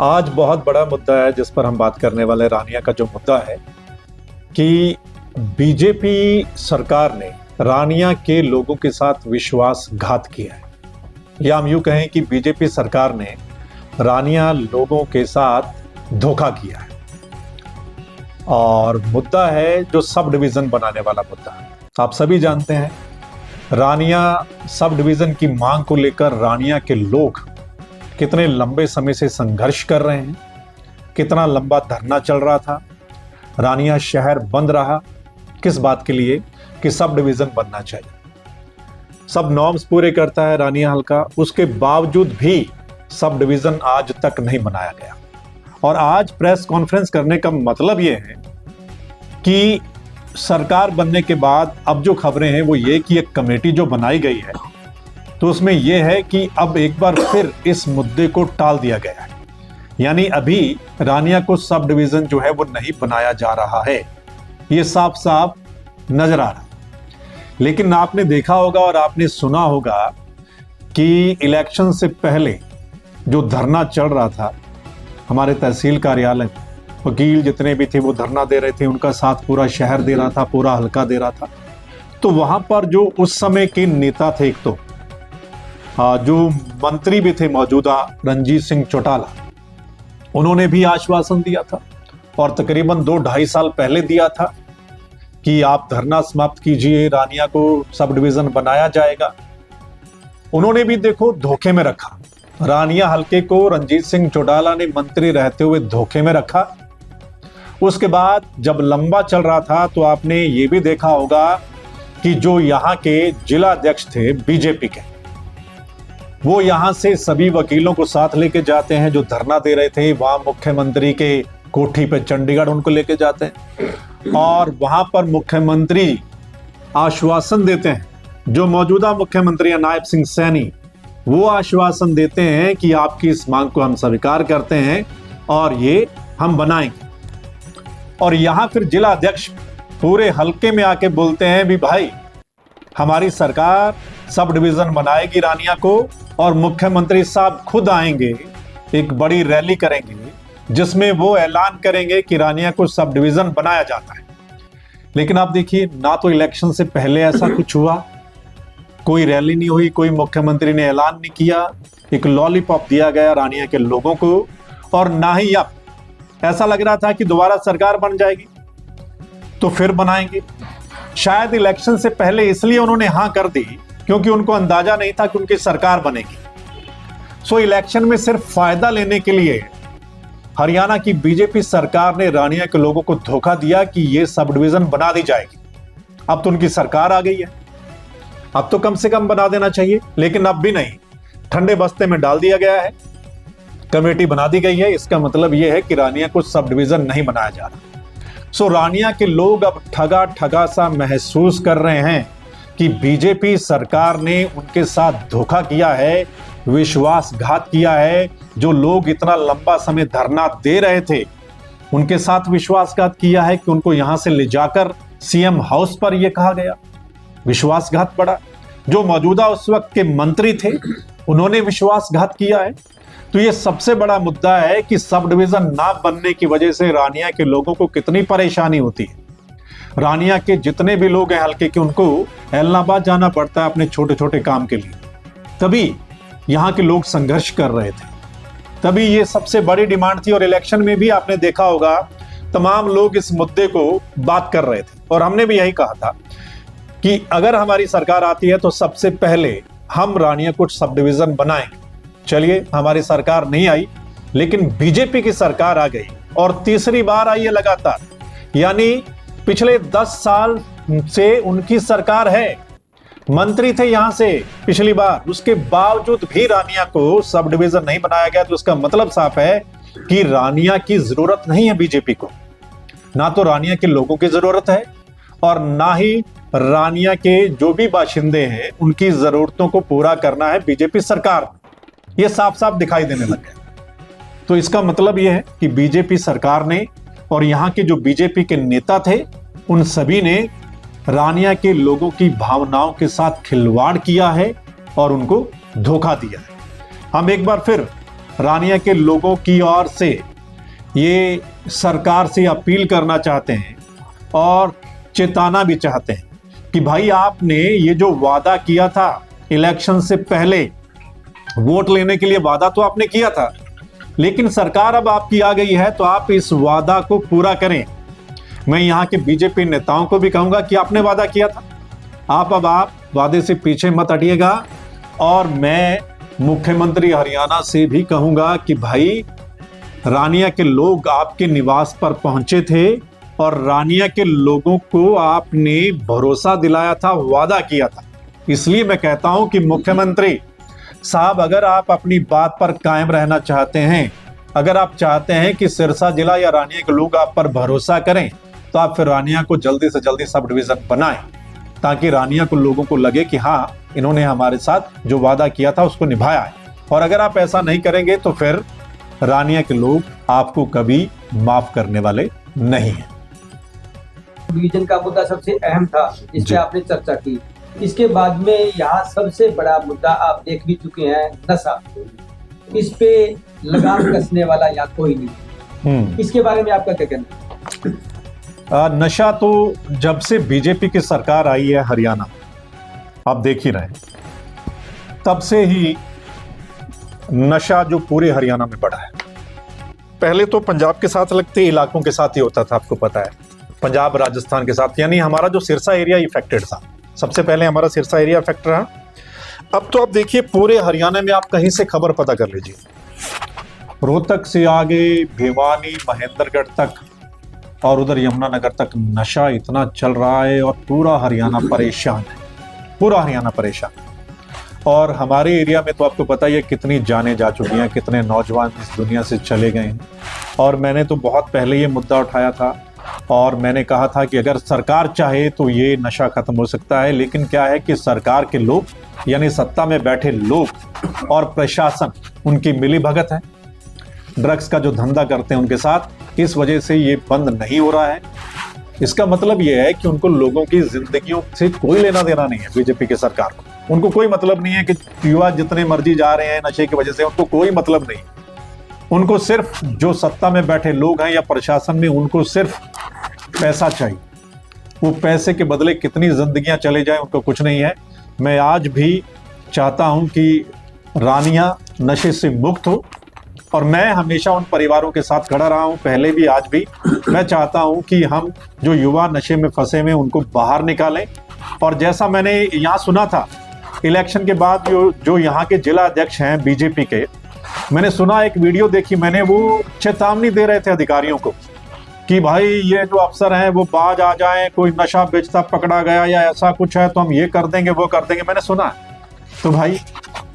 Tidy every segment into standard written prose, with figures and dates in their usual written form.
आज बहुत बड़ा मुद्दा है जिस पर हम बात करने वाले। रानिया का जो मुद्दा है कि बीजेपी सरकार ने रानिया के लोगों के साथ विश्वासघात किया है, या हम यूं कहें कि बीजेपी सरकार ने रानिया लोगों के साथ धोखा किया है। और मुद्दा है जो सब डिवीजन बनाने वाला मुद्दा है। आप सभी जानते हैं रानिया सब डिवीजन की मांग को लेकर रानिया के लोग कितने लंबे समय से संघर्ष कर रहे हैं, कितना लंबा धरना चल रहा था। रानिया शहर बंद रहा किस बात के लिए कि सब डिवीजन बनना चाहिए। सब नॉर्म्स पूरे करता है रानिया हल्का, उसके बावजूद भी सब डिवीजन आज तक नहीं बनाया गया। और आज प्रेस कॉन्फ्रेंस करने का मतलब यह है कि सरकार बनने के बाद अब जो खबरें हैं वो ये कि एक कमेटी जो बनाई गई है तो उसमें यह है कि अब एक बार फिर इस मुद्दे को टाल दिया गया है, यानी अभी रानिया को सब डिवीजन जो है वो नहीं बनाया जा रहा है। ये साफ साफ नजर आ रहा है। लेकिन आपने देखा होगा और आपने सुना होगा कि इलेक्शन से पहले जो धरना चल रहा था हमारे तहसील कार्यालय, वकील जितने भी थे वो धरना दे रहे थे, उनका साथ पूरा शहर दे रहा था, पूरा हल्का दे रहा था। तो वहां पर जो उस समय के नेता थे, एक तो जो मंत्री भी थे मौजूदा रणजीत सिंह चौटाला, उन्होंने भी आश्वासन दिया था और तकरीबन 2-2.5 साल पहले दिया था कि आप धरना समाप्त कीजिए, रानिया को सब डिवीजन बनाया जाएगा। उन्होंने भी देखो धोखे में रखा रानिया हल्के को। रणजीत सिंह चौटाला ने मंत्री रहते हुए धोखे में रखा। उसके बाद जब लंबा चल रहा था तो आपने ये भी देखा होगा कि जो यहाँ के जिला अध्यक्ष थे बीजेपी के, वो यहां से सभी वकीलों को साथ लेके जाते हैं जो धरना दे रहे थे। वहां मुख्यमंत्री के कोठी पे चंडीगढ़ उनको लेके जाते हैं और वहां पर मुख्यमंत्री आश्वासन देते हैं, जो मौजूदा मुख्यमंत्री नायब सिंह सैनी, वो आश्वासन देते हैं कि आपकी इस मांग को हम स्वीकार करते हैं और ये हम बनाएंगे। और यहां फिर जिला अध्यक्ष पूरे हल्के में आके बोलते हैं भी भाई हमारी सरकार सब डिवीजन बनाएगी रानिया को, और मुख्यमंत्री साहब खुद आएंगे, एक बड़ी रैली करेंगे जिसमें वो ऐलान करेंगे कि रानिया को सब डिवीजन बनाया जाता है। लेकिन आप देखिए, ना तो इलेक्शन से पहले ऐसा कुछ हुआ, कोई रैली नहीं हुई, कोई मुख्यमंत्री ने ऐलान नहीं किया, एक लॉलीपॉप दिया गया रानिया के लोगों को। और ना ही अब ऐसा लग रहा था कि दोबारा सरकार बन जाएगी तो फिर बनाएंगे। शायद इलेक्शन से पहले इसलिए उन्होंने हां कर दी क्योंकि उनको अंदाजा नहीं था कि उनकी सरकार बनेगी। सो इलेक्शन में सिर्फ फायदा लेने के लिए हरियाणा की बीजेपी सरकार ने रानिया के लोगों को धोखा दिया कि ये सब डिवीजन बना दी जाएगी। अब तो उनकी सरकार आ गई है, अब तो कम से कम बना देना चाहिए, लेकिन अब भी नहीं, ठंडे बस्ते में डाल दिया गया है, कमेटी बना दी गई है। इसका मतलब यह है कि रानिया को सब डिवीजन नहीं बनाया जा रहा। सो रानिया के लोग अब ठगा ठगा सा महसूस कर रहे हैं कि बीजेपी सरकार ने उनके साथ धोखा किया है, विश्वासघात किया है। जो लोग इतना लंबा समय धरना दे रहे थे उनके साथ विश्वासघात किया है कि उनको यहां से ले जाकर सीएम हाउस पर यह कहा गया, विश्वासघात पड़ा। जो मौजूदा उस वक्त के मंत्री थे उन्होंने विश्वासघात किया है। तो ये सबसे बड़ा मुद्दा है कि सब डिवीजन ना बनने की वजह से रानिया के लोगों को कितनी परेशानी होती है। रानिया के जितने भी लोग हैं हल्के के, उनको एलनाबाद जाना पड़ता है अपने छोटे छोटे काम के लिए, तभी यहाँ के लोग संघर्ष कर रहे थे, तभी ये सबसे बड़ी डिमांड थी। और इलेक्शन में भी आपने देखा होगा तमाम लोग इस मुद्दे को बात कर रहे थे और हमने भी यही कहा था कि अगर हमारी सरकार आती है तो सबसे पहले हम रानिया को सब डिवीजन बनाएंगे। चलिए, हमारी सरकार नहीं आई लेकिन बीजेपी की सरकार आ गई और तीसरी बार आई है लगातार, यानी पिछले 10 साल से उनकी सरकार है। मंत्री थे यहां से पिछली बार, उसके बावजूद भी रानिया को सब डिवीजन नहीं बनाया गया। तो इसका मतलब साफ है कि रानिया की जरूरत नहीं है बीजेपी को, ना तो रानिया के लोगों की जरूरत है और ना ही रानिया के जो भी बाशिंदे हैं उनकी जरूरतों को पूरा करना है बीजेपी सरकार। ये साफ साफ दिखाई देने लग गया। तो इसका मतलब यह है कि बीजेपी सरकार ने और यहाँ के जो बीजेपी के नेता थे उन सभी ने रानिया के लोगों की भावनाओं के साथ खिलवाड़ किया है और उनको धोखा दिया है। हम एक बार फिर रानिया के लोगों की ओर से ये सरकार से अपील करना चाहते हैं और चेताना भी चाहते हैं कि भाई आपने ये जो वादा किया था इलेक्शन से पहले, वोट लेने के लिए वादा तो आपने किया था, लेकिन सरकार अब आपकी आ गई है तो आप इस वादा को पूरा करें। मैं यहाँ के बीजेपी नेताओं को भी कहूंगा कि आपने वादा किया था, आप वादे से पीछे मत हटिएगा। और मैं मुख्यमंत्री हरियाणा से भी कहूंगा कि भाई रानिया के लोग आपके निवास पर पहुंचे थे और रानिया के लोगों को आपने भरोसा दिलाया था, वादा किया था। इसलिए मैं कहता हूं कि मुख्यमंत्री साहब, अगर आप अपनी बात पर कायम रहना चाहते हैं, अगर आप चाहते हैं कि सिरसा जिला या रानिया के लोग आप पर भरोसा करें, तो आप फिर रानिया को जल्दी से जल्दी सब डिवीजन बनाएं, ताकि रानिया को लोगों को लगे कि हाँ, इन्होंने हमारे साथ जो वादा किया था उसको निभाया है। और अगर आप ऐसा नहीं करेंगे तो फिर रानिया के लोग आपको कभी माफ करने वाले नहीं हैं। डिवीजन का मुद्दा सबसे अहम था, इस पे आपने चर्चा की। इसके बाद में यहाँ सबसे बड़ा मुद्दा आप देख भी चुके हैं, नशा। इस पे लगाम कसने वाला या कोई नहीं। इसके बारे में आपका क्या कहना? नशा तो जब से बीजेपी की सरकार आई है हरियाणा, आप देख ही रहे हैं, तब से ही नशा जो पूरे हरियाणा में बढ़ा है। पहले तो पंजाब के साथ लगते इलाकों के साथ ही होता था, आपको पता है, पंजाब राजस्थान के साथ, यानी हमारा जो सिरसा एरिया इफेक्टेड था, सबसे पहले हमारा सिरसा एरिया इफेक्ट रहा। अब तो आप देखिए पूरे हरियाणा में आप कहीं से खबर पता कर लीजिए, रोहतक से आगे भिवानी महेंद्रगढ़ तक और उधर यमुनानगर तक नशा इतना चल रहा है और पूरा हरियाणा परेशान है, पूरा हरियाणा परेशान। और हमारे एरिया में तो आपको पता ही है कितनी जानें जा चुकी हैं, कितने नौजवान इस दुनिया से चले गए हैं। और मैंने तो बहुत पहले ये मुद्दा उठाया था और मैंने कहा था कि अगर सरकार चाहे तो ये नशा खत्म हो सकता है, लेकिन क्या है कि सरकार के लोग यानी सत्ता में बैठे लोग और प्रशासन, उनकी मिलीभगत है, ड्रग्स का जो धंधा करते हैं उनके साथ, इस वजह से ये बंद नहीं हो रहा है। इसका मतलब ये है कि उनको लोगों की जिंदगियों से कोई लेना देना नहीं है। बीजेपी की सरकार को उनको कोई मतलब नहीं है कि युवा जितने मर्जी जा रहे हैं नशे की वजह से, उनको कोई मतलब नहीं। उनको सिर्फ जो सत्ता में बैठे लोग हैं या प्रशासन में, उनको सिर्फ पैसा चाहिए। वो पैसे के बदले कितनी जिंदगियां चले जाएं उनको कुछ नहीं है। मैं आज भी चाहता हूं कि रानिया नशे से मुक्त हो और मैं हमेशा उन परिवारों के साथ खड़ा रहा हूं, पहले भी आज भी। मैं चाहता हूं कि हम जो युवा नशे में फंसे हुए उनको बाहर निकालें। और जैसा मैंने यहाँ सुना था इलेक्शन के बाद जो यहाँ के जिला अध्यक्ष हैं बीजेपी के, मैंने सुना, एक वीडियो देखी मैंने, वो चेतावनी दे रहे थे अधिकारियों को कि भाई ये जो अफसर हैं वो बाज आ जाएं, कोई नशा बेचता पकड़ा गया या ऐसा कुछ है तो हम ये कर देंगे वो कर देंगे, मैंने सुना। तो भाई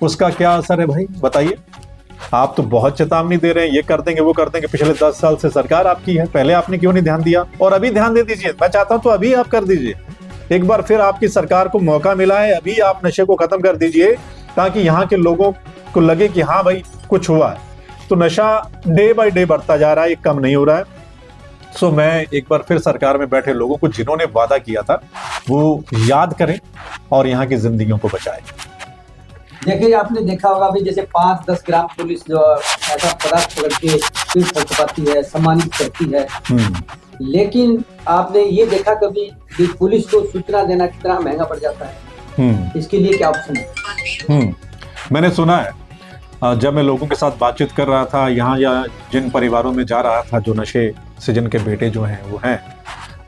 उसका क्या असर है भाई बताइए? आप तो बहुत चेतावनी दे रहे हैं, ये कर देंगे वो कर देंगे। पिछले 10 साल से सरकार आपकी है, पहले आपने क्यों नहीं ध्यान दिया? और अभी ध्यान दे दीजिए, मैं चाहता हूं तो अभी आप कर दीजिए। एक बार फिर आपकी सरकार को मौका मिला है, अभी आप नशे को खत्म कर दीजिए ताकि यहाँ के लोगों को लगे कि हाँ भाई कुछ हुआ है। तो नशा डे बाय डे बढ़ता जा रहा है, ये कम नहीं हो रहा है। सो मैं एक बार फिर सरकार में बैठे लोगों को जिन्होंने वादा किया था वो याद करें और यहाँ की जिंदगियों को बचाएं। देखिए, आपने देखा होगा भी, जैसे 5-10 ग्राम पुलिस जो ऐसा पदार्थ पकड़ के फिर फटपाती है, सम्मानित करती है, लेकिन आपने ये देखा कभी कि पुलिस को सूचना देना कितना महंगा पड़ जाता है? इसके लिए क्या ऑप्शन है? मैंने सुना है, जब मैं लोगों के साथ बातचीत कर रहा था यहाँ या जिन परिवारों में जा रहा था जो नशे से जिनके बेटे जो हैं वो हैं,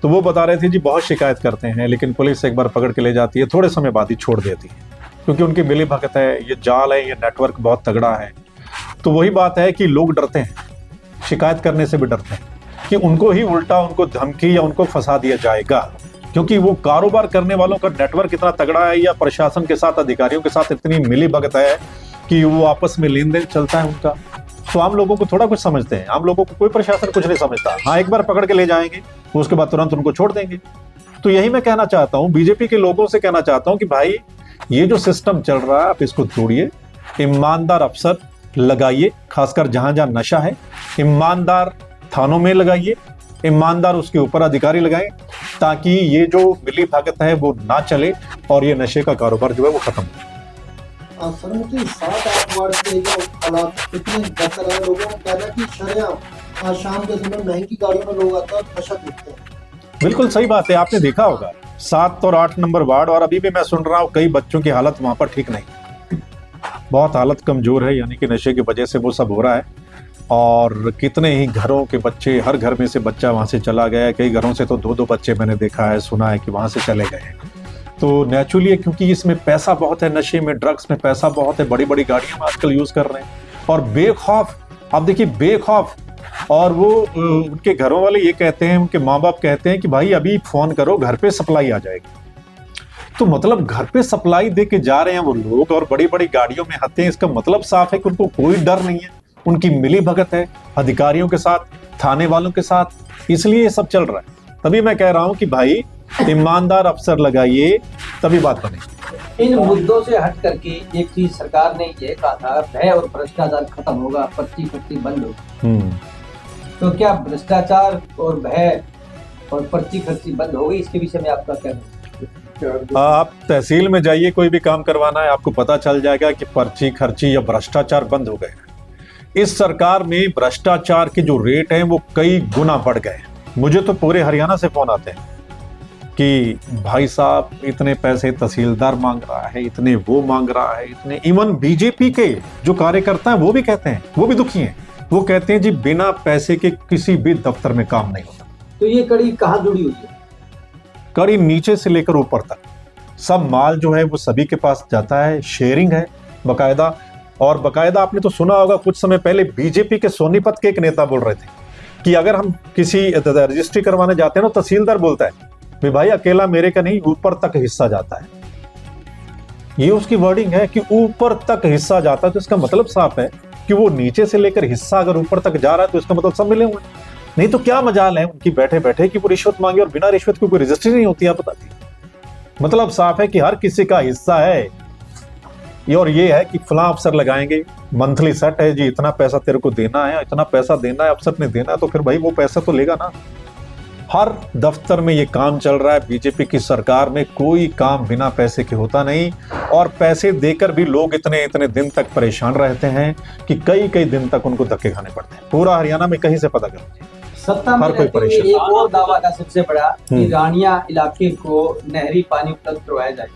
तो वो बता रहे थे जी बहुत शिकायत करते हैं लेकिन पुलिस एक बार पकड़ के ले जाती है, थोड़े समय बाद ही छोड़ देती है, क्योंकि उनकी मिली भगत है, ये जाल है, ये नेटवर्क बहुत तगड़ा है। तो वही बात है कि लोग डरते हैं, शिकायत करने से भी डरते हैं कि उनको ही उल्टा उनको धमकी या उनको फंसा दिया जाएगा, क्योंकि वो कारोबार करने वालों का नेटवर्क इतना तगड़ा है या प्रशासन के साथ अधिकारियों के साथ इतनी मिली भगत है कि वो आपस में लेन देन चलता है उनका। तो आम लोगों को थोड़ा कुछ समझते हैं, आम लोगों को कोई प्रशासन कुछ नहीं समझता। हाँ, एक बार पकड़ के ले जाएंगे, उसके बाद तुरंत उनको छोड़ देंगे। तो यही मैं कहना चाहता हूँ, बीजेपी के लोगों से कहना चाहता हूँ कि भाई ये जो सिस्टम चल रहा है आप इसको तोड़िए, ईमानदार अफसर लगाइए, खासकर जहां जहां नशा है, ईमानदार थानों में लगाइए, ईमानदार उसके ऊपर अधिकारी लगाएं, ताकि ये जो मिली भगत है वो ना चले और ये नशे का कारोबार जो है वो खत्म हो। सर 7-8 वार्ड के जो हालात इतने बेहतर है, लोगों को कहना कि शरेआम आज शाम के समय महंगी गाड़ियों में लोग आते हैं और दशक दिखते हैं। बिल्कुल सही बात है, आपने देखा होगा 7 और 8 नंबर वार्ड, और अभी भी मैं सुन रहा हूँ कई बच्चों की हालत वहां पर ठीक नहीं, बहुत हालत कमजोर है, यानी कि नशे की वजह से वो सब हो रहा है। और कितने ही घरों के बच्चे, हर घर में से बच्चा वहां से चला गया है, कई घरों से तो 2-2 बच्चे मैंने देखा है, सुना है कि वहां से चले गए हैं। तो नेचुरली क्योंकि इसमें पैसा बहुत है, नशे में, ड्रग्स में पैसा बहुत है, बड़ी बड़ी गाड़ियां में आजकल यूज कर रहे हैं और बेखौफ, आप देखिए बेखौफ। और वो उनके घरों वाले ये कहते हैं, उनके माँ बाप कहते हैं कि भाई अभी फोन करो, घर पे सप्लाई आ जाएगी। तो मतलब घर पे सप्लाई दे के जा रहे हैं वो लोग और बड़ी बड़ी गाड़ियों में आते हैं, इसका मतलब साफ है कि उनको कोई डर नहीं है, उनकी मिली भगत है अधिकारियों के साथ, थाने वालों के साथ, इसलिए ये सब चल रहा है। तभी मैं कह रहा हूं कि भाई ईमानदार अफसर लगाइए, तभी बात बनेगी। इन मुद्दों से हट करके एक चीज सरकार ने ये कहा था, भय और भ्रष्टाचार खत्म होगा, पर्ची फर्ची बंद होगी। तो क्या भ्रष्टाचार और भय और पर्ची खर्ची बंद हो गई? इसके विषय में आपका क्या है? आप तहसील में जाइए, कोई भी काम करवाना है, आपको पता चल जाएगा कि पर्ची खर्ची या भ्रष्टाचार बंद हो गए। इस सरकार में भ्रष्टाचार के जो रेट हैं वो कई गुना बढ़ गए। मुझे तो पूरे हरियाणा से फोन आते हैं कि भाई साहब इतने पैसे तहसीलदार मांग रहा है, इतने वो मांग रहा है, इतने। इवन बीजेपी के जो कार्यकर्ता हैं वो भी कहते हैं, वो भी दुखी हैं, वो कहते हैं जी बिना पैसे के किसी भी दफ्तर में काम नहीं होता। तो ये कड़ी कहाँ जुड़ी हुई है? कड़ी नीचे से लेकर ऊपर तक सब माल जो है वो सभी के पास जाता है, शेयरिंग है बकायदा। और बकायदा आपने तो सुना होगा, कुछ समय पहले बीजेपी के सोनीपत के एक नेता बोल रहे थे कि अगर हम किसी रजिस्ट्री करवाने जाते हैं ना, तहसीलदार बोलता है भाई अकेला मेरे का नहीं, ऊपर तक हिस्सा जाता है। ये उसकी वर्डिंग है कि ऊपर तक हिस्सा जाता है। तो इसका मतलब साफ है कि वो नीचे से लेकर हिस्सा अगर ऊपर तक जा रहा है तो इसका मतलब सब मिले हुए। नहीं तो क्या मजाल है उनकी बैठे बैठे कि वो रिश्वत मांगे और बिना रिश्वत की कोई रजिस्ट्री नहीं होती। आप बताती, मतलब साफ है कि हर किसी का हिस्सा है। और ये है कि फला अफसर लगाएंगे, मंथली सेट है जी, इतना पैसा तेरे को देना है, इतना पैसा देना है, अफसर ने देना है, तो फिर भाई वो पैसा तो लेगा ना। हर दफ्तर में ये काम चल रहा है। बीजेपी की सरकार में कोई काम बिना पैसे के होता नहीं, और पैसे देकर भी लोग इतने इतने दिन तक परेशान रहते हैं कि कई कई दिन तक उनको धक्के खाने पड़ते हैं। पूरा हरियाणा में कहीं से पता कर लीजिए, सत्ता में रहते हुए एक और दावा था सबसे बड़ा कि रानिया इलाके को नहरी पानी उपलब्ध करवाया जाए,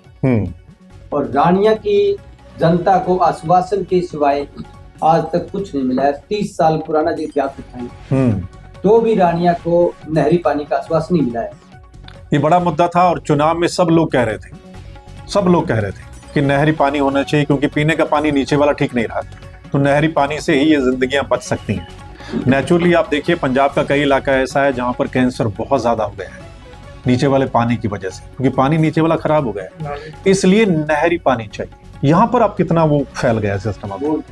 और रानिया की जनता को आश्वासन के सिवाय आज तक कुछ नहीं मिला है। 30 साल पुराना जो इतिहास दिखाएं तो भी रानिया को नहरी पानी का आश्वासन नहीं मिला है। ये बड़ा मुद्दा था और चुनाव में सब लोग कह रहे थे कि नहरी पानी होना चाहिए, क्योंकि पीने का पानी नीचे वाला ठीक नहीं रहा, तो नहरी पानी से ही ये जिंदगियां बच सकती हैं। नेचुरली आप देखिए पंजाब का कई इलाका ऐसा है जहां पर कैंसर बहुत ज्यादा हो गया है नीचे वाले पानी की वजह से, क्योंकि पानी नीचे वाला खराब हो गया है, इसलिए नहरी पानी चाहिए। यहाँ पर अब कितना वो फैल गया सिस्टम अब।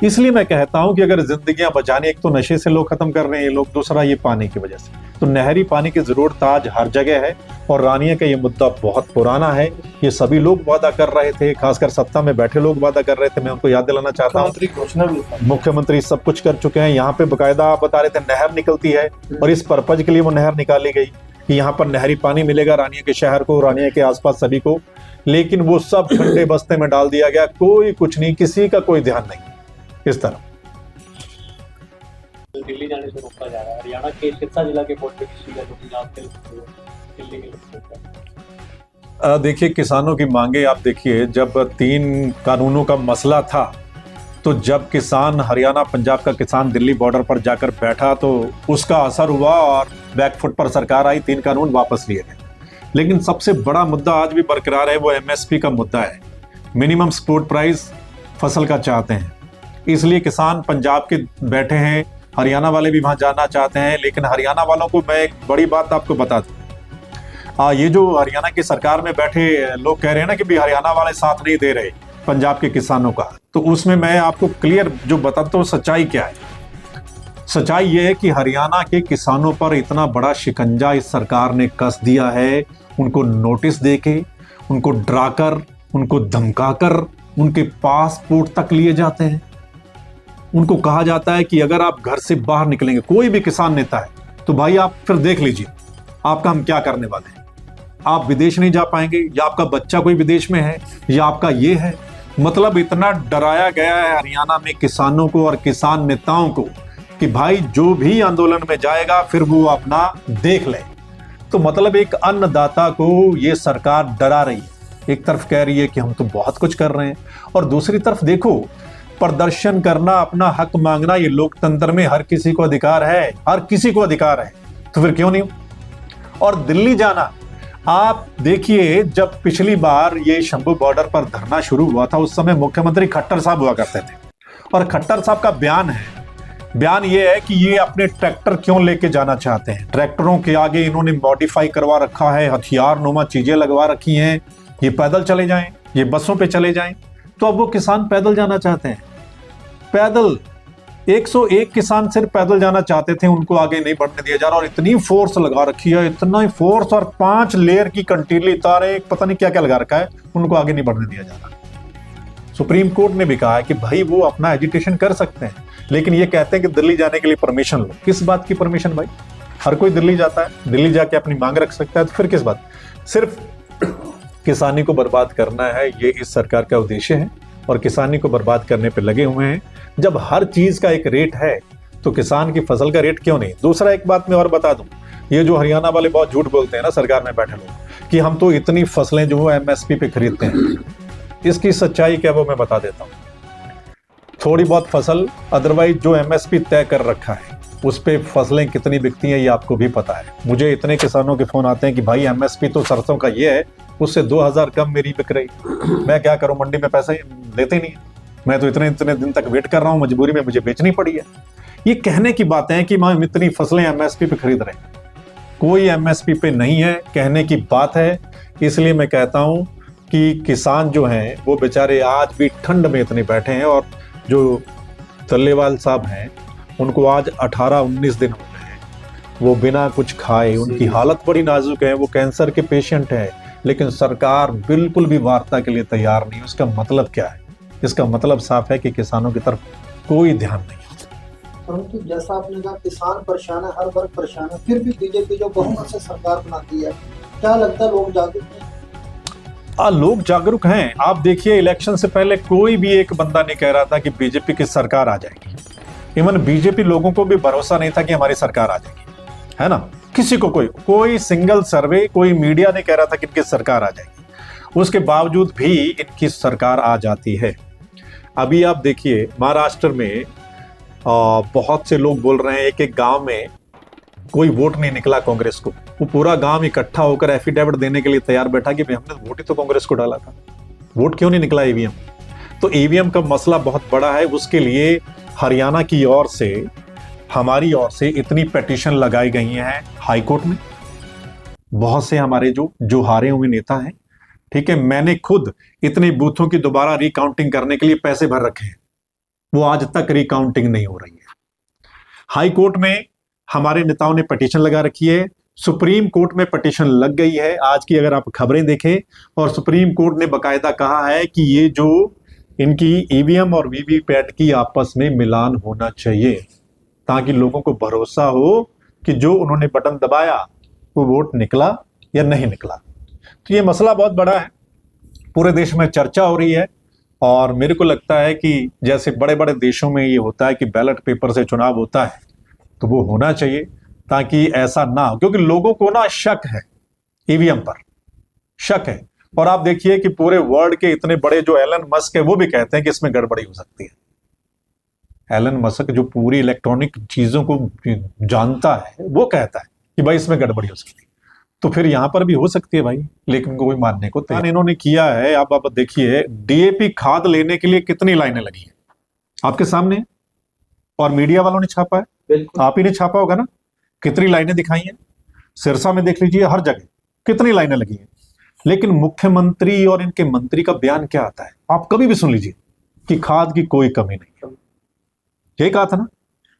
इसलिए मैं कहता हूं कि अगर जिंदगियां बचाने, एक तो नशे से लोग खत्म कर रहे हैं ये लोग, दूसरा ये पानी की वजह से, तो नहरी पानी की जरूरत आज हर जगह है। और रानिया का ये मुद्दा बहुत पुराना है, ये सभी लोग वादा कर रहे थे, खासकर सत्ता में बैठे लोग वादा कर रहे थे। मैं उनको याद दिलाना चाहता हूँ, मुख्यमंत्री सब कुछ कर चुके हैं। यहाँ पे बकायदा आप बता रहे थे नहर निकलती है, और इस पर्पज के लिए वो नहर निकाली गई कि यहाँ पर नहरी पानी मिलेगा रानिया के शहर को, रानिया के आसपास सभी को। लेकिन वो सब ठंडे बस्ते में डाल दिया गया, कोई कुछ नहीं, किसी का कोई ध्यान नहीं इस तरह। दिल्ली जाने से रोका जा रहा है। हरियाणा के सिरसा जिला के बॉर्डर की सीधा दिल्ली के लोग। देखिए किसानों की मांगे आप देखिए, जब 3 कानूनों का मसला था, तो जब किसान हरियाणा पंजाब का किसान दिल्ली बॉर्डर पर जाकर बैठा तो उसका असर हुआ और बैकफुट पर सरकार आई, 3 कानून वापस लिए गए। लेकिन सबसे बड़ा मुद्दा आज भी बरकरार है, वो एमएसपी का मुद्दा है। मिनिमम सपोर्ट प्राइस फसल का चाहते हैं, इसलिए किसान पंजाब के बैठे हैं, हरियाणा वाले भी वहां जाना चाहते हैं। लेकिन हरियाणा वालों को मैं एक बड़ी बात आपको बता दूं, ये जो हरियाणा की सरकार में बैठे लोग कह रहे हैं ना कि भी हरियाणा वाले साथ नहीं दे रहे पंजाब के किसानों का, तो उसमें मैं आपको क्लियर जो बताता हूँ सच्चाई क्या है। सच्चाई ये है कि हरियाणा के किसानों पर इतना बड़ा शिकंजा इस सरकार ने कस दिया है, उनको नोटिस देके, उनको डराकर, उनको धमकाकर उनके पासपोर्ट तक लिए जाते हैं। उनको कहा जाता है कि अगर आप घर से बाहर निकलेंगे, कोई भी किसान नेता है, तो भाई आप फिर देख लीजिए आपका हम क्या करने वाले हैं। आप विदेश नहीं जा पाएंगे, या आपका बच्चा कोई विदेश में है, या आपका ये है, मतलब इतना डराया गया है हरियाणा में किसानों को और किसान नेताओं को कि भाई जो भी आंदोलन में जाएगा फिर वो अपना देख ले। तो मतलब एक अन्नदाता को ये सरकार डरा रही है। एक तरफ कह रही है कि हम तो बहुत कुछ कर रहे हैं, और दूसरी तरफ देखो, प्रदर्शन करना, अपना हक मांगना, ये लोकतंत्र में हर किसी को अधिकार है, हर किसी को अधिकार है, तो फिर क्यों नहीं। और दिल्ली जाना, आप देखिए जब पिछली बार ये शंभू बॉर्डर पर धरना शुरू हुआ था उस समय मुख्यमंत्री खट्टर साहब हुआ करते थे, और खट्टर साहब का बयान ये है कि ये अपने ट्रैक्टर क्यों लेके जाना चाहते हैं। ट्रैक्टरों के आगे इन्होंने मॉडिफाई करवा रखा है, हथियार नुमा चीजें लगवा रखी हैं, ये पैदल चले जाएं, ये बसों पे चले जाएं। तो अब वो किसान पैदल जाना चाहते हैं, पैदल 101 किसान सिर्फ पैदल जाना चाहते थे, उनको आगे नहीं बढ़ने दिया जा रहा। और इतनी फोर्स लगा रखी है, इतना फोर्स, और 5 लेयर की कंटीली तारें, पता नहीं क्या क्या लगा रखा है, उनको आगे नहीं बढ़ने दिया जा रहा। सुप्रीम कोर्ट ने भी कहा है कि भाई वो अपना एजिटेशन कर सकते हैं, लेकिन ये कहते हैं कि दिल्ली जाने के लिए परमिशन लो। किस बात की परमिशन भाई? हर कोई दिल्ली जाता है, दिल्ली जाके अपनी मांग रख सकता है, तो फिर किस बात? सिर्फ किसानी को बर्बाद करना है, ये इस सरकार का उद्देश्य है, और किसानी को बर्बाद करने पे लगे हुए हैं। जब हर चीज का एक रेट है तो किसान की फसल का रेट क्यों नहीं? दूसरा एक बात मैं और बता दूं, ये जो हरियाणा वाले बहुत झूठ बोलते हैं ना सरकार में बैठे लोग कि हम तो इतनी फसलें जो है एमएसपी पे खरीदते हैं, इसकी सच्चाई क्या वो मैं बता देता हूं। थोड़ी बहुत फसल, अदरवाइज जो एमएसपी तय कर रखा है उस पे फसलें कितनी बिकती हैं ये आपको भी पता है। मुझे इतने किसानों के फोन आते हैं कि भाई एमएसपी तो सरसों का ये है, उससे 2000 कम मेरी बिक रही, मैं क्या करूं, मंडी में पैसे लेते नहीं है, मैं तो इतने दिन तक वेट कर रहा हूं, मजबूरी में मुझे बेचनी पड़ी है। ये कहने की बातें हैं कि हम इतनी फसलें एमएसपी पे खरीद रहे हैं, कोई एमएसपी पे नहीं है, कहने की बात है। इसलिए मैं कहता हूं कि किसान जो हैं वो बेचारे आज भी ठंड में इतने बैठे हैं, और जो तल्लेवाल साहब हैं उनको आज 18-19 दिन हो गए हैं, वो बिना कुछ खाए, उनकी हालत बड़ी नाजुक है, वो कैंसर के पेशेंट हैं, लेकिन सरकार बिल्कुल भी वार्ता के लिए तैयार नहीं। उसका मतलब क्या है? इसका मतलब साफ है कि किसानों की तरफ कोई ध्यान नहीं। परंतु जैसा आपने कहा किसान परेशान है, हर वर्ग परेशान है, फिर भी बीजेपी जो बहुमत से सरकार बनाती है, क्या लगता है लोग जागरूक हैं? लोग जागरूक हैं। आप देखिए इलेक्शन से पहले कोई भी एक बंदा नहीं कह रहा था कि बीजेपी की सरकार आ जाएगी। इवन बीजेपी लोगों को भी भरोसा नहीं था कि हमारी सरकार आ जाएगी, है ना। किसी को कोई सिंगल सर्वे, कोई मीडिया नहीं कह रहा था कि इनकी सरकार आ जाएगी। उसके बावजूद भी इनकी सरकार आ जाती है। अभी आप देखिए महाराष्ट्र में बहुत से लोग बोल रहे हैं एक गांव में कोई वोट नहीं निकला कांग्रेस को, वो पूरा गांव इकट्ठा होकर एफिडेविट देने के लिए तैयार बैठा कि भाई हमने वोट ही तो कांग्रेस को डाला था, वोट क्यों नहीं निकला ईवीएम। तो ईवीएम का मसला बहुत बड़ा है। उसके लिए हरियाणा की ओर से, हमारी ओर से इतनी पिटीशन लगाई गई हैं हाई कोर्ट में। बहुत से हमारे जो हारे हुए नेता हैं, ठीक है, मैंने खुद इतने बूथों की दोबारा रिकाउंटिंग करने के लिए पैसे भर रखे हैं, वो आज तक रिकाउंटिंग नहीं हो रही है। हाई कोर्ट में हमारे नेताओं ने पिटीशन लगा रखी है, सुप्रीम कोर्ट में पिटीशन लग गई है। आज की अगर आप खबरें देखें, और सुप्रीम कोर्ट ने बकायदा कहा है कि ये जो इनकी ईवीएम और वीवीपैट की आपस में मिलान होना चाहिए, ताकि लोगों को भरोसा हो कि जो उन्होंने बटन दबाया वो वोट निकला या नहीं निकला। तो ये मसला बहुत बड़ा है, पूरे देश में चर्चा हो रही है। और मेरे को लगता है कि जैसे बड़े बड़े देशों में ये होता है कि बैलेट पेपर से चुनाव होता है, तो वो होना चाहिए ताकि ऐसा ना हो, क्योंकि लोगों को ना शक है, ईवीएम पर शक है। और आप देखिए कि पूरे वर्ल्ड के इतने बड़े जो एलन मस्क है वो भी कहते हैं कि इसमें गड़बड़ी हो सकती है। एलन मस्क जो पूरी इलेक्ट्रॉनिक चीजों को जानता है वो कहता है कि भाई इसमें गड़बड़ी हो सकती है। तो फिर यहां पर भी हो सकती है भाई, लेकिन कोई मानने को तैयार। इन्होंने किया है, आप देखिए डीएपी खाद लेने के लिए कितनी लाइनें लगी हैं आपके सामने, और मीडिया वालों ने छापा है, आप ही ने छापा होगा ना, कितनी लाइनें दिखाई हैं। सिरसा में देख लीजिए, हर जगह कितनी लाइनें लगी हैं। लेकिन मुख्यमंत्री और इनके मंत्री का बयान क्या आता है, आप कभी भी सुन लीजिए कि खाद की कोई कमी नहीं है। ये कहा था ना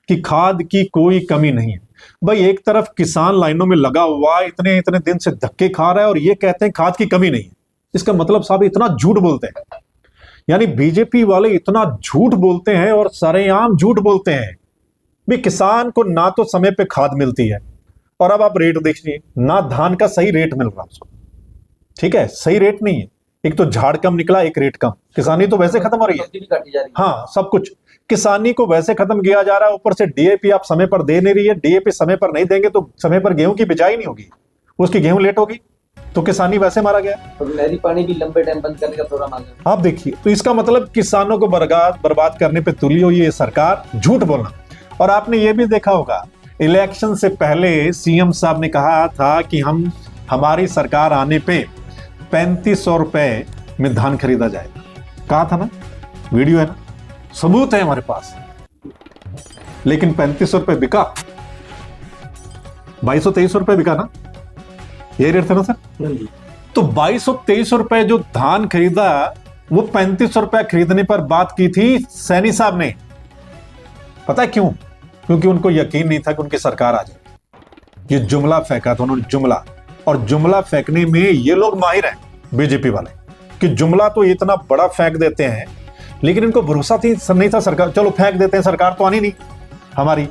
कि खाद की कोई कमी नहीं है। भाई एक तरफ किसान लाइनों में लगा हुआ इतने दिन से धक्के खा रहा है, और ये कहते हैं खाद की कमी नहीं है। इसका मतलब साहब इतना झूठ बोलते हैं, यानी बीजेपी वाले इतना झूठ बोलते हैं और सरेआम झूठ बोलते हैं। भी किसान को ना तो समय पे खाद मिलती है, और अब आप रेट देखिए ना, धान का सही रेट मिल रहा उसको, ठीक है, सही रेट नहीं है। एक तो झाड़ कम निकला, एक रेट कम, किसानी तो वैसे खत्म हो रही है। सब्सिडी काटी जा रही है। हाँ, सब कुछ किसानी को वैसे खत्म किया जा रहा है, ऊपर से डीएपी आप समय पर दे नहीं रही है। डीएपी समय पर नहीं देंगे तो समय पर गेहूं की बिजाई नहीं होगी, उसकी गेहूं लेट होगी, तो किसानी वैसे मारा गया। और नहरी पानी भी लंबे टाइम बंद करने का प्रोग्राम आ गया। आप देखिए, तो इसका मतलब किसानों को बर्बाद करने पे तुली हुई है सरकार, झूठ बोलना। और आपने ये भी देखा होगा, इलेक्शन से पहले सीएम साहब ने कहा था कि हमारी सरकार आने पे 3500 रुपए में धान खरीदा जाएगा, कहा था ना, वीडियो है ना, सबूत है हमारे पास। लेकिन 3500 रुपए बिका, 2200-2300 रुपए बिका ना, ये रेट था ना सर। तो 2200-2300 रुपए जो धान खरीदा, वो 3500 रुपए खरीदने पर बात की थी सैनी साहब ने। पता है क्यों? क्योंकि उनको यकीन नहीं था कि उनकी सरकार आ जाए। ये जुमला फेंका था उन्होंने, जुमला। और जुमला फेंकने में ये लोग माहिर हैं, बीजेपी वाले, कि जुमला तो इतना बड़ा फेंक देते हैं, लेकिन इनको भरोसा नहीं था सरकार, चलो फेंक देते हैं, सरकार तो आनी नहीं हमारी,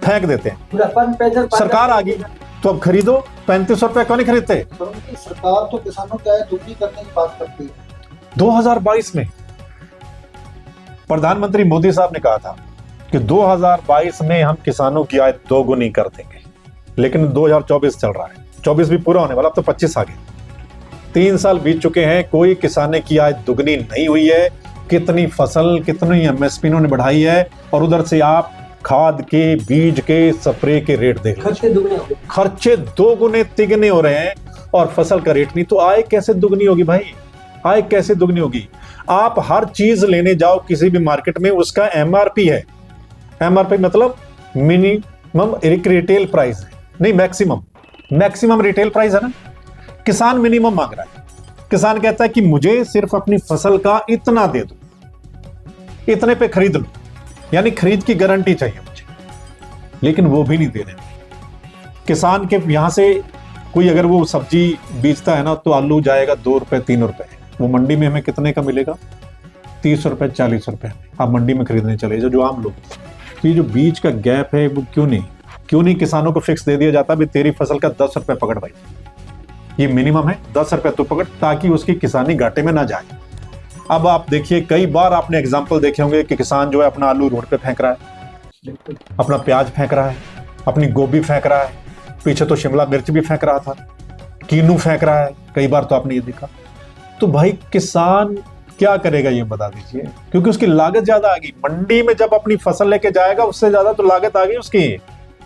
फेंक देते हैं। सरकार आ गई तो अब खरीदो, 3500 रुपए क्यों नहीं खरीदते? तो उनकी सरकार तो किसानों की आय दुगनी करने की बात करती है। 2022 में प्रधानमंत्री मोदी साहब ने कहा था कि 2022 में हम किसानों की आय दोगुनी कर देंगे, लेकिन 2024 चल रहा है, 24 भी पूरा होने वाला, अब तो 25 आ गए। 3 साल बीत चुके हैं, कोई किसान की आय दुगनी नहीं हुई है। कितनी फसल, कितनी एमएसपी इन्होंने बढ़ाई है, और उधर से आप खाद के, बीज के, स्प्रे के रेट देख लो, खर्चे दुगने हो गए। खर्चे 2 गुने 3 गुने हो रहे हैं, और फसल का रेट नहीं, तो आय कैसे दुगनी होगी भाई? आय कैसे दुगनी होगी? आप हर चीज लेने जाओ किसी भी मार्केट में, उसका एमआरपी है, एमआरपी मतलब मिनिमम रिटेल प्राइस है, नहीं मैक्सिमम रिटेल प्राइस है ना। किसान मिनिमम मांग रहा है, किसान कहता है कि मुझे सिर्फ अपनी फसल का इतना दे दो, इतने पे खरीद लो, यानी खरीद की गारंटी चाहिए मुझे, लेकिन वो भी नहीं दे रहे। किसान के यहां से कोई अगर वो सब्जी बेचता है ना, तो आलू जाएगा 2 रुपए 3 रुपए, वो मंडी में हमें कितने का मिलेगा? 30 रुपए 40 रुपए। आप मंडी में खरीदने चले जो आम लोग, ये जो बीच का गैप है वो क्यों नहीं किसानों को फिक्स दे दिया जाता? भी तेरी फसल का 10 रुपए पकड़ भाई, ये मिनिमम है, 10 रुपए तो पकड़, ताकि उसकी किसानी घाटे में ना जाए। अब आप देखिए, कई बार आपने एग्जाम्पल देखे होंगे कि किसान जो है अपना आलू रोड पे फेंक रहा है, अपना प्याज फेंक रहा है, अपनी गोभी फेंक रहा है, पीछे तो शिमला मिर्च भी फेंक रहा था, कीनू फेंक रहा है, कई बार तो आपने ये देखा। तो भाई किसान क्या करेगा ये बता दीजिए, क्योंकि उसकी लागत ज्यादा आ गई। मंडी में जब अपनी फसल लेके जाएगा, उससे ज्यादा तो लागत आ गई उसकी,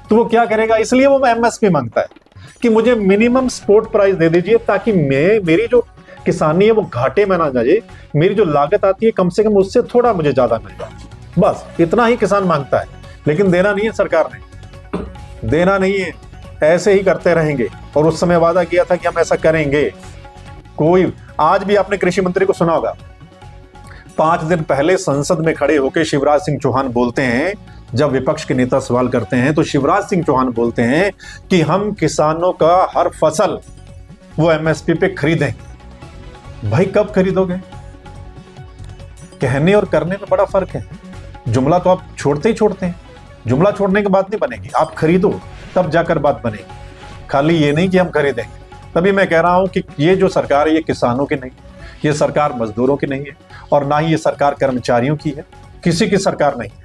तो वो क्या करेगा? इसलिए वो एमएसपी मांगता है कि मुझे मिनिमम सपोर्ट प्राइस दे दीजिए, ताकि मेरी जो किसानी है वो घाटे में ना जाए, मेरी जो लागत आती है कम से कम उससे थोड़ा मुझे ज्यादा मिल जाए। बस इतना ही किसान मांगता है, लेकिन देना नहीं है सरकार ने, देना नहीं है, ऐसे ही करते रहेंगे। और उस समय वादा किया था कि हम ऐसा करेंगे। कोई आज भी आपने कृषि मंत्री को सुना होगा, 5 दिन पहले संसद में खड़े होकर शिवराज सिंह चौहान बोलते हैं, जब विपक्ष के नेता सवाल करते हैं तो शिवराज सिंह चौहान बोलते हैं कि हम किसानों का हर फसल वो एमएसपी पे खरीदेंगे। भाई कब खरीदोगे? कहने और करने में बड़ा फर्क है। जुमला तो आप छोड़ते ही छोड़ते हैं, जुमला छोड़ने के बाद नहीं बनेगी, आप खरीदो तब जाकर बात बनेगी। खाली ये नहीं कि हम खरीदेंगे। तभी मैं कह रहा हूं कि ये जो सरकार है ये किसानों की नहीं, ये सरकार मजदूरों की नहीं है, और ना ही ये सरकार कर्मचारियों की है, किसी की सरकार नहीं है।